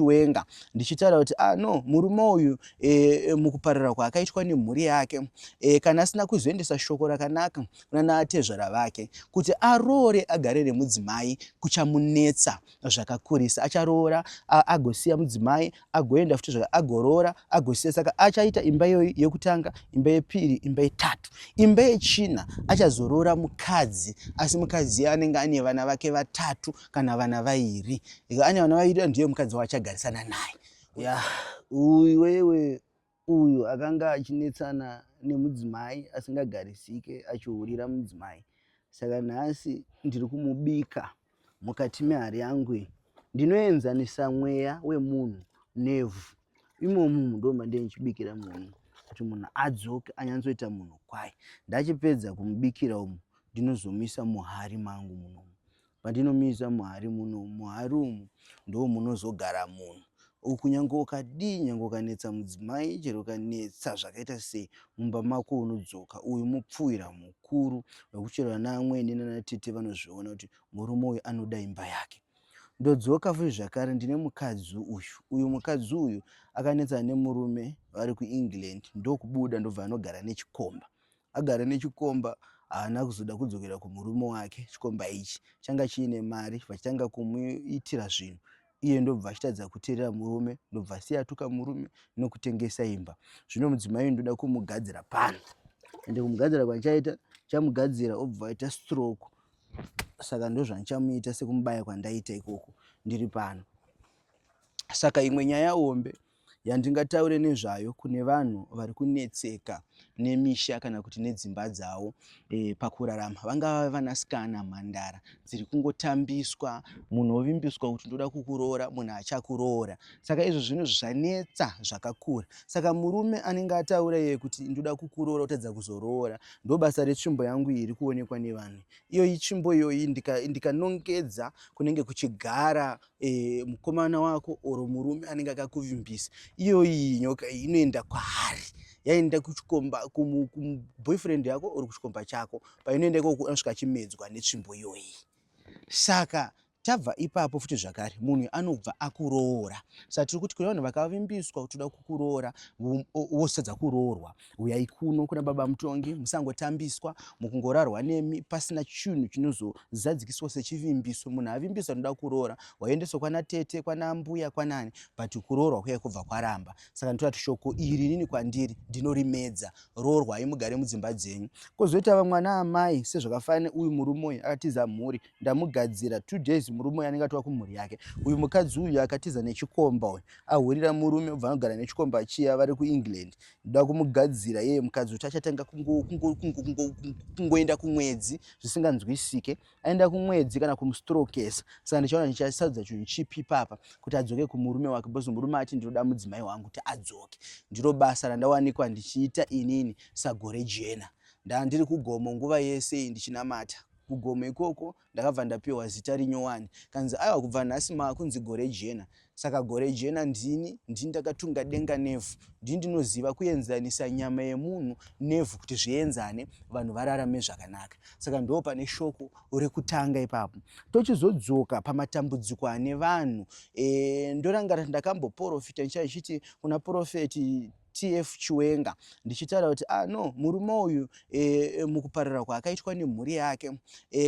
Chiwenga ndichitaura kuti no murume uyu mukuparara kwaakaitwa nemhuri yake kana asina kuzoendesa shoko rakanaka kuna atezvara vake kuti aroore agare nemudzimai kuchamunetsa zvakakurisa. Acharoora agosiya mudzimai agoenda futi agoroora agosiya. Saka achaita imba yekutanga, imba yepiri, imba yetatu. Imba yechina achazoroora mukadzi, asi mukadzi anenge ane vana vake vatatu kana vana vairi. Ane vana vairi ndiye mukadzi waachagarisana naye. Uyu akanga achinetsana nemudzimai asingagarisike achiurira mudzimai. Saka nhasi ndiri kumubika mukati mehari yangu iyi. Ndinoenzanisa mweya wemunhu nevhu. Imomu ndomba ndichibikira munhu kuti munhu adzoke anyanzoita munhu kwaye. Ndachipedza kumubikira umu ndinozomisa muhari mangu muno. Pandinomisa muhari muno, muhari umu ndo munozogara munhu. Kunyange ukadii, nyange ukanetsa mudzimai, chero ukanetsa zvakaita sei, mumba mako unodzoka. Uyu mupfuwira mukuru wekuchero naamweni nanatete vanozviona kuti murume uyu anoda imba yake. Ndodzoka futi zvakare ndine mukadzi uyu mukadzi uyu akanetsana nemurume vari kuEngland, ndokubuda ndobva anogara nechikomba. Agara nechikomba haana kuzoda kudzokera kumurume wake. Chikomba ichi changa chiine mari, vachitanga kumuitira zvinhu. Iye ndobva achitadza kuteerera murume, ndobva asiya atuka murume nokutengesa imba. Zvino mudzimai ndoda kumugadzira pano. Ende kumugadzira kwachaita, chamugadzira obva aita stroke. Saka ndozvandichamuita sekumubaya kwandaita ikoko ndiri pano. Saka imwe nyaya hombe yandingataure nezvayo kune vanhu vari kunetseka nemisha kana kuti nedzimba dzavo pakurarama. Vangava vanasikana, mhandara dziri kungotambiswa, munhu ovimbiswa kuti ndoda kukuroora, munhu achakuroora. Saka izvo zvinhu zvanetsa zvakakura. Saka murume anenge ataura iye kuti ndoda kukuroora utadza kuzoroora, ndo basa retsvimbo yangu iri kuonekwa nevanhu. Iyo tsvimbo iyoyi ndikanongedza kunenge kuchigara mukomana wako oro murume anenge akakuvimbisa. Iyoyi nyoka inoenda kwaari. Yaenda kuchikomba boyfriend yako uri kuchikomba chako, painoenda ikoko anosvika achimedzwa netsvimbo iyoyi. Saka tabva ipapo futi zvakare munhu anobva akuroora. Saka tiri kuti kune vanhu vakavimbiswa kuti toda kukuroora wosatsa kuroorwa, uyai kuno kuna baba mutongi, musangotambiswa mukungorarwa nemi pasina chinhu chinozozadzikiswa sechivimbiso. Munhu avimbisa noda kuroora, waendeswa kwana tete, kwana mbuya, kwanani, but kuroorwa kuya kubva kwaramba. Saka ndotati shoko iri nini kwandiri ndinorimedza. Roorwai mugare mudzimba dzenyu. Kozoita vamwana amai sezvakafanana uyu murume uyu akatiza mhuri, ndamugadzira 2 days murume uyu anenge atoka kumhuri yake. Uyu mukadzi uyu akatiza nechikomba uyu, ahurira murume obva anogara nechikomba chiya vari kuEngland. Ndoda kumugadzira yeye mukadzi kuti achatanga kungoenda kumwedzi zvisinganzwisike, aenda kumwedzi kana kumustrokesa. Saka ndichaona ndichasadza chinhu chipi papa kuti adzoke kumurume wake, because murume ati ndinoda mudzimai wangu kuti adzoke. Ndiro basa randawanikwa ndichiita inini sagore jena. Ndandiri kugomo nguva yese ndichinamata. Kugomo ikoko ndakabva ndapiwa zita rinyowani, kanzi aiwa kubva nhasi makunzi gore jena. Saka gore jena ndini ndakatunga denga nevhu, ndinoziva kuenzanisa nyama yemunhu nevhu kuti zvienzane, vanhu vararame zvakanaka. Saka ndo pane shoko rekutanga ipapo. Tochizodzoka pamatambudziko ane vanhu, ndorangara ndakamboprofita ndichiti kuna profeti TF Chiwenga ndichitaura kuti no murume uyu mukuparara kwaakaitwa nemhuri yake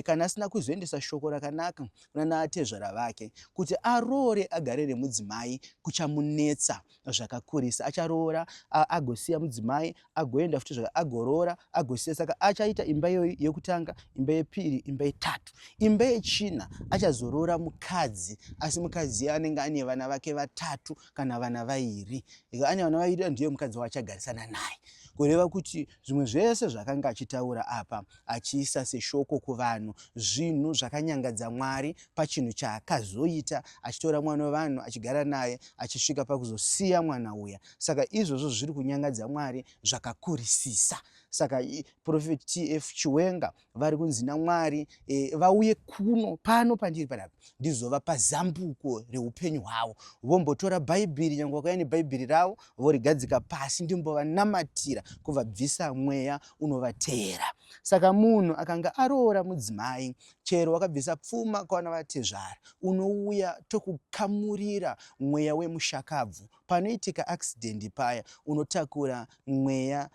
kana asina kuzoendesa shoko rakanaka kuna atezvara vake kuti aroore agare nemudzimai kuchamunetsa zvakakurisa. Acharoora agosiya mudzimai agoenda futi agoroora agosiya. Saka achaita imba yekutanga, imba yepiri, imba yetatu. Imba yechina achazoroora mukadzi, asi mukadzi anenge ane vana vake vatatu kana vana vairi. Ane vana vairi ndiye mukadzi waachagarisana naye. Kureva kuti zvimwe zvese zvakanga achitaura apa achiisa seshoko kuvanhu, zvinhu zvakanyangadza Mwari pachinhu chaakazoita, achitora mwana wevanhu achigara naye achisvika pakuzosiya mwana uya. Saka izvozvo zviri kunyangadza Mwari zvakakurisisa. Saka Prophet TF Chiwenga vari kunzi naMwari vauye kuno pano pandiri panapa ndizovapa zambuko reupenyu hwavo. Vombotora Bhaibheri, nyange wakaenda Bhaibheri ravo, vorigadzika pasi ndimbovanamatira kuvabvisa mweya unovateera. Saka munhu akanga aroora mudzimai, chero wakabvisa pfuma kuvana vatezvara, unouya tokukamurira mweya wemushakabvu. Panoitika accident paya unotakura mweya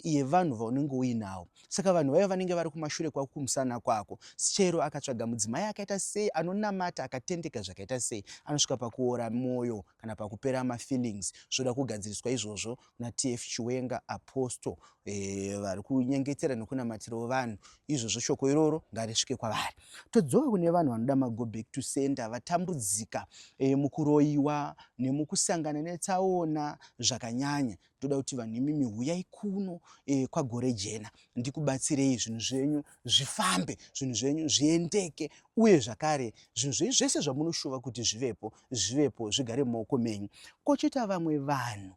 yevanhu vaunenge uinawo. Saka vanhu vaya vanenge vari kumashure kwako, kumusana kwako, chero akatsvaga mudzimai akaita sei, anonamata akatendeka zvakaita sei, anosvika pakuora mwoyo kana pakupera mafeelings. Zvoda kugadziriswa izvozvo naTF Chiwenga Apostle vari kunyengetera nekunamatira vanhu. Izvozvo shoko iroro ngarisvike kwavari. Todzoka kune vanhu vanoda mago back to center, vatambudzika mukuroyiwa nemukusangana netsaona zvakanyanya. Toda kuti vanhu imimi huyai kuno kwagore jena, ndikubatsirei zvinhu zvenyu zvifambe, zvinhu zvenyu zviendeke, uye zvakare zvinhu zvenyu zvese zvamunoshuva kuti zvivepo, zvigare mumaoko menyu. Kochita vamwe vanhu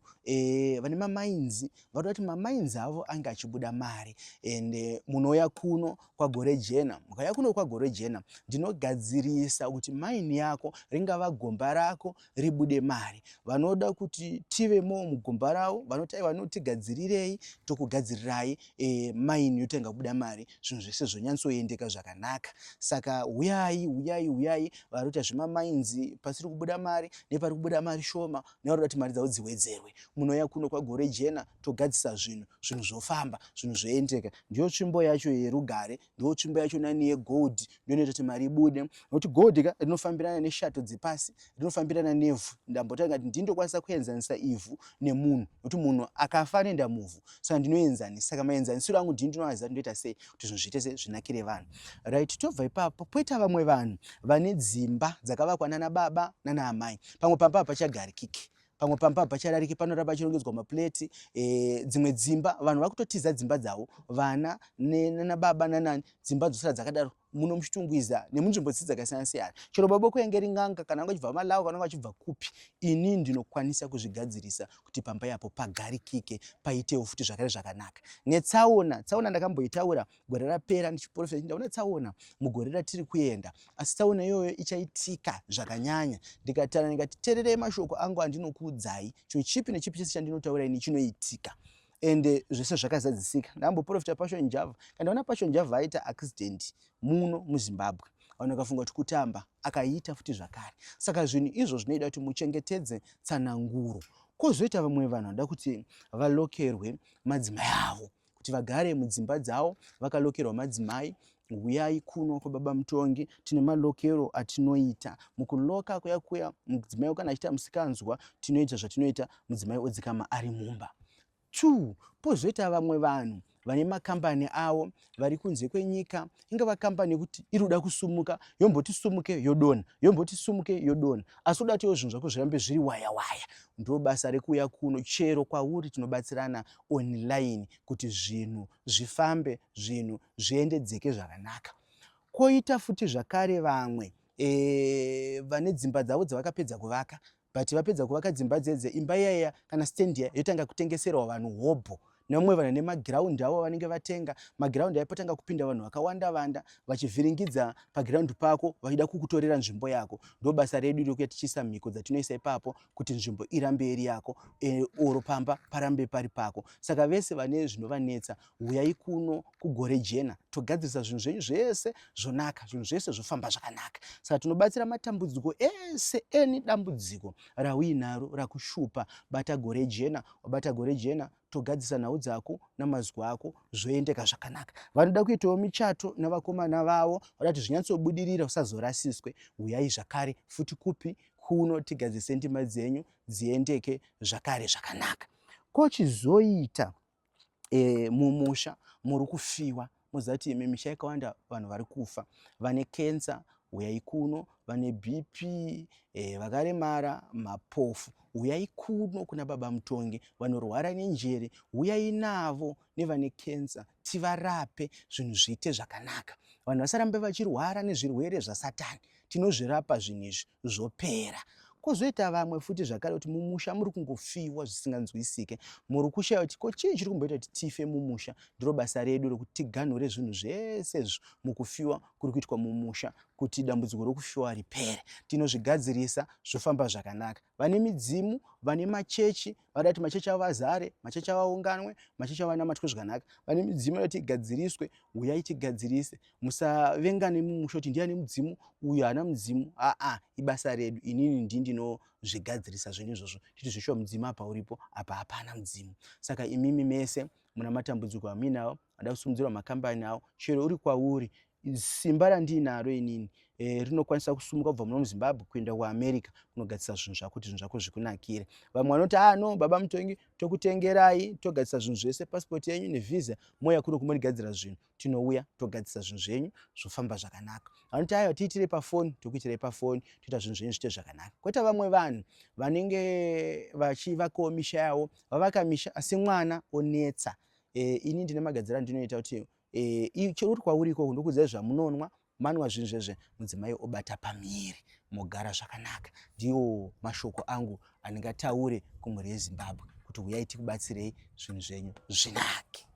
vane mamainzi vanoda kuti mamainzi avo ange achibuda mari, ende munouya kuno kwagore jena. Mukauya kuno kwagore jena, ndinogadzirisa kuti maini yako, ringava gomba rako, ribude mari. Vanoda kuti tivemo mugomba ravo vanoti vanotigadzirirei, tokugadzirirai maini yotenga kubuda mari, zvinhu zvese zvonyatsoendeka zvakanaka. Saka huyai varota zvemamainzi pasiri kubuda mari nepari kubuda mari shoma, nevaroda kuti mari dzavo dziwedzerwe. Munouya kuno kwagore jena, togadzisa zvinhu zvofamba, zvinhu zvoendeka. Ndiyo tsvimbo yacho yerugare, ndiyo tsvimbo yacho nani yegold, ndinoita kuti mari ibude. Nokuti gold rinofambirana neshato dzepasi, rinofambirana nevhu. Ndambotanga kuti ndindokwanisa kuenzanisa ivhu nemunhu, nokuti munhu akafa anoenda muvhu. Saka ndinoenzanisa. Saka maenzanisiro angu ndinoaziva ndoita sei kuti zvinhu zviite zvinakire vanhu. Right, tobva ipapo poita vamwe vanhu vane dzimba dzakavakwa nana baba nana amai. Pamwe pamba pachagarikiki, pamwe pamba pacharariki, panoramba pachirongedzwa mapleti. Dzimwe dzimba vanhu vakutotiza dzimba dzavo, vana nana baba nanani, dzimba dzosara dzakadaro muno muchitungwiza nemunzvimbo dzisi dzakasiyana siyana. Chero baboko yange ringanga kana vachibva malawo kana vachibva kupi, ini ndinokwanisa kuzvigadzirisa kuti pamba yapo pagarikike, paitewo futi zvakare zvakanaka. Netsaona ndakamboitaura gore rapera ndichiprofita, ndaona tsaona mugore ratiri kuenda, asi tsaona iyoyo ichaitika zvakanyanya. Ndikatana ndikati tererei mashoko angu andinokuudzai, chinhu chipi nechipi chese chandinotaura ini chinoitika. Ende zvese zvakazadzisika. Ndamboprofita Passion Java, kandaona Passion Java aita accident muno muZimbabwe. Vanhu vakafunga kuti kutamba, akaita futi zvakare. Saka zvinhu izvo zvinoita kuti muchengetedze tsananguro. Kozoita vamwe vanhu vanoda kuti valokerwe madzimai avo, kuti vagare mudzimba dzavo vakalokerwa madzimai. Huyai kuno kwababa Mutongi, tine malokero atinoita. Mukuloka kuya mudzimai kana achiita musikanzwa, tinoita zvatinoita mudzimai odzikama ari mumba. 2. Pozoita vamwe vanhu vane makambani avo vari kunze kwenyika, ingava kambani yekuti irikuda kusumuka, yomboti sumuke yodona, yomboti sumuke yodona. Asi kuda kuti zvinhu zvako zvirambe zviri waya waya. Ndo basa rekuuya kuno, chero kwauri tinobatsirana online kuti zvinhu zvifambe, zvinhu zviendedzeke zvakanaka. Koita futi zvakare vamwe vane dzimba dzavo dzavakapedza kuvaka, but vapedza kuvaka dzimba dzedze, imba iyaya kana stand yotanga kutengeserawo vanhu hobho. Nevamwe vanhu nemagiraundi avo vanenge vatenga, magiraundi aipotanga kupinda vanhu vakawanda vanda vachivhiringidza pagiraundi pako vachida kukutorera nzvimbo yako. Ndo basa redu rokuya tichiisa mhiko dzatinoisa ipapo kuti nzvimbo irambe iri yako, oro pamba parambe pari pako. Saka vese vane zvinovanetsa, huyai kuno kugore jena, togadzirisa zvinhu zvenyu zvese zvonaka, zvinhu zvese zvofamba zvakanaka. Saka tinobatsira matambudziko ese, eni dambudziko rauinaro rakushupa, bata gore jena, wabata gore jena, togadzisa nhau dzako namazwi ako zvoendeka zvakanaka. Vanoda kuitawo michato navakomana vavo, vanoda kuti zvinyatsobudirira usazorasiswe, huyai zvakare futi kupi kuno tigadzise ndima dzenyu dziendeke zvakare zvakanaka. Kochizoita mumusha muri kufiwa, muzati imi misha yakawanda vanhu vari kufa, vane kensa huyai kuno, vane BP, vakaremara, mapofu, huyai kuno kuna baba Mutongi, vanorwara nenjere, huyai navo, nevane kensa, tivarape zvinhu zviite zvakanaka. Vanhu vasarambe vachirwara nezvirwere zvasatani, tinozvirapa zvinhu izvi zvopera. Kwozoita vamwe futi zvakare kuti mumusha muri kungofiwa zvisinganzwisike, muri kushaya kuti ko chii chiri kumboita kuti tife mumusha. Ndiro basa redu rokuti tiganhure zvinhu zvese izvi mukufiwa kuri kuitwa mumusha kuti dambudziko rokufiwa ripere. Tinozvigadzirisa zvofamba zvakanaka. Vane midzimu, vane machechi, vada kuti machechi avo azare, machechi avo aunganwe, machechi avo anamatwe zvakanaka. Vane midzimu vada kuti igadziriswe, uyai tigadzirise. Musavengane mumusha kuti ndiani mudzimu, uyu haana mudzimu. Ibasa redu. Inini ndinozvigadzirisa zvinhu izvozvo. Titi zvishuwa mudzimu apa uripo, apa hapana mudzimu. Saka imimi mese muna matambudziko amuinawo, ada kusimudzirwa makambani awo, chero uri kwauri, simba randinaro inini rinokwanisa kusumuka kubva muno muZimbabwe kuenda kuAmerica kunogadzisa zvinhu zvako kuti zvinhu zvako zvikunakire. Vamwe vanoti no baba Mutongi tokutengerai togadzisa zvinhu zvese, passport yenyu nevisa, mouya kuno kumbondigadzira zvinhu. Tinouya togadzisa zvinhu zvenyu zvofamba zvakanaka. Vanoti aiwa tiitire pafoni, tokuitirai pafoni, toita zvinhu zvenyu zviite zvakanaka. Koita vamwe vanhu vanenge vachivakawo misha yavo, vavaka misha asi mwana onetsa. Ini ndine magadzira ndinoita kuti chero uri kwauriko ndokuziva zvamunonwa, manwa zvinhu zvezve, mudzimai obata pamiri, mogara zvakanaka. Ndiwo mashoko angu andingataure kumhuri yeZimbabwe kuti uyai tikubatsirei zvinhu zvenyu zvinake.